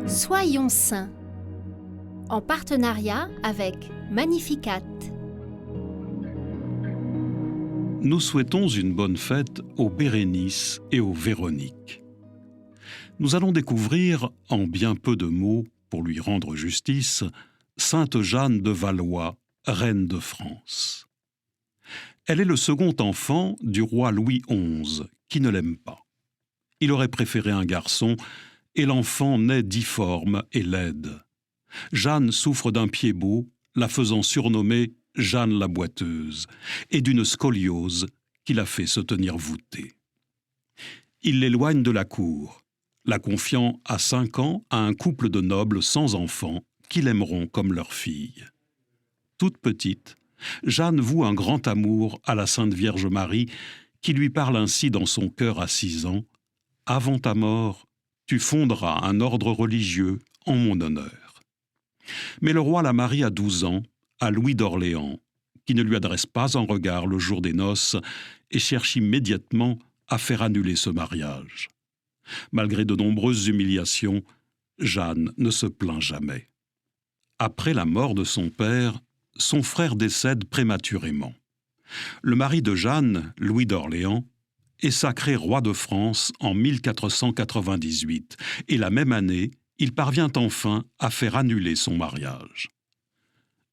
Soyons saints, en partenariat avec Magnificat. Nous souhaitons une bonne fête aux Bérénice et aux Véronique. Nous allons découvrir, en bien peu de mots, pour lui rendre justice, Sainte Jeanne de Valois, reine de France. Elle est le second enfant du roi Louis XI, qui ne l'aime pas. Il aurait préféré un garçon, et l'enfant naît difforme et laide. Jeanne souffre d'un pied beau, la faisant surnommer Jeanne la boiteuse, et d'une scoliose qui la fait se tenir voûtée. Il l'éloigne de la cour, la confiant à 5 ans à un couple de nobles sans enfants qui l'aimeront comme leur fille. Toute petite, Jeanne voue un grand amour à la Sainte Vierge Marie, qui lui parle ainsi dans son cœur à 6 ans. « Avant ta mort, tu fonderas un ordre religieux en mon honneur. » Mais le roi la marie à 12 ans à Louis d'Orléans, qui ne lui adresse pas un regard le jour des noces et cherche immédiatement à faire annuler ce mariage. Malgré de nombreuses humiliations, Jeanne ne se plaint jamais. Après la mort de son père, son frère décède prématurément. Le mari de Jeanne, Louis d'Orléans, est sacré roi de France en 1498, et la même année, il parvient enfin à faire annuler son mariage.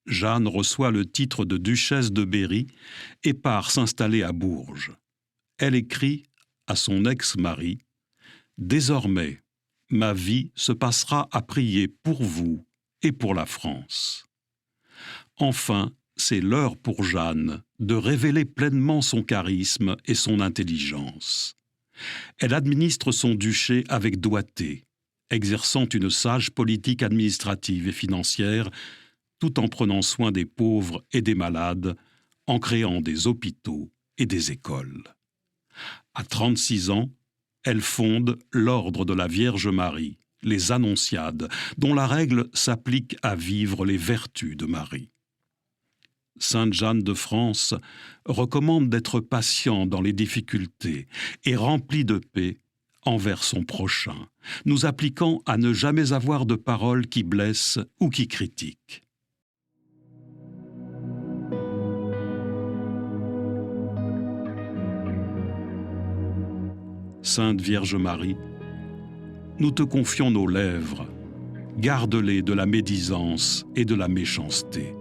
Jeanne reçoit le titre de duchesse de Berry et part s'installer à Bourges. Elle écrit à son ex-mari « Désormais, ma vie se passera à prier pour vous et pour la France. » Enfin, c'est l'heure pour Jeanne de révéler pleinement son charisme et son intelligence. Elle administre son duché avec doigté, exerçant une sage politique administrative et financière, tout en prenant soin des pauvres et des malades, en créant des hôpitaux et des écoles. À 36 ans, elle fonde l'Ordre de la Vierge Marie, les Annonciades, dont la règle s'applique à vivre les vertus de Marie. Sainte Jeanne de France recommande d'être patient dans les difficultés et rempli de paix envers son prochain, nous appliquant à ne jamais avoir de paroles qui blessent ou qui critiquent. Sainte Vierge Marie, nous te confions nos lèvres, garde-les de la médisance et de la méchanceté,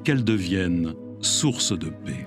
qu'elles deviennent source de paix.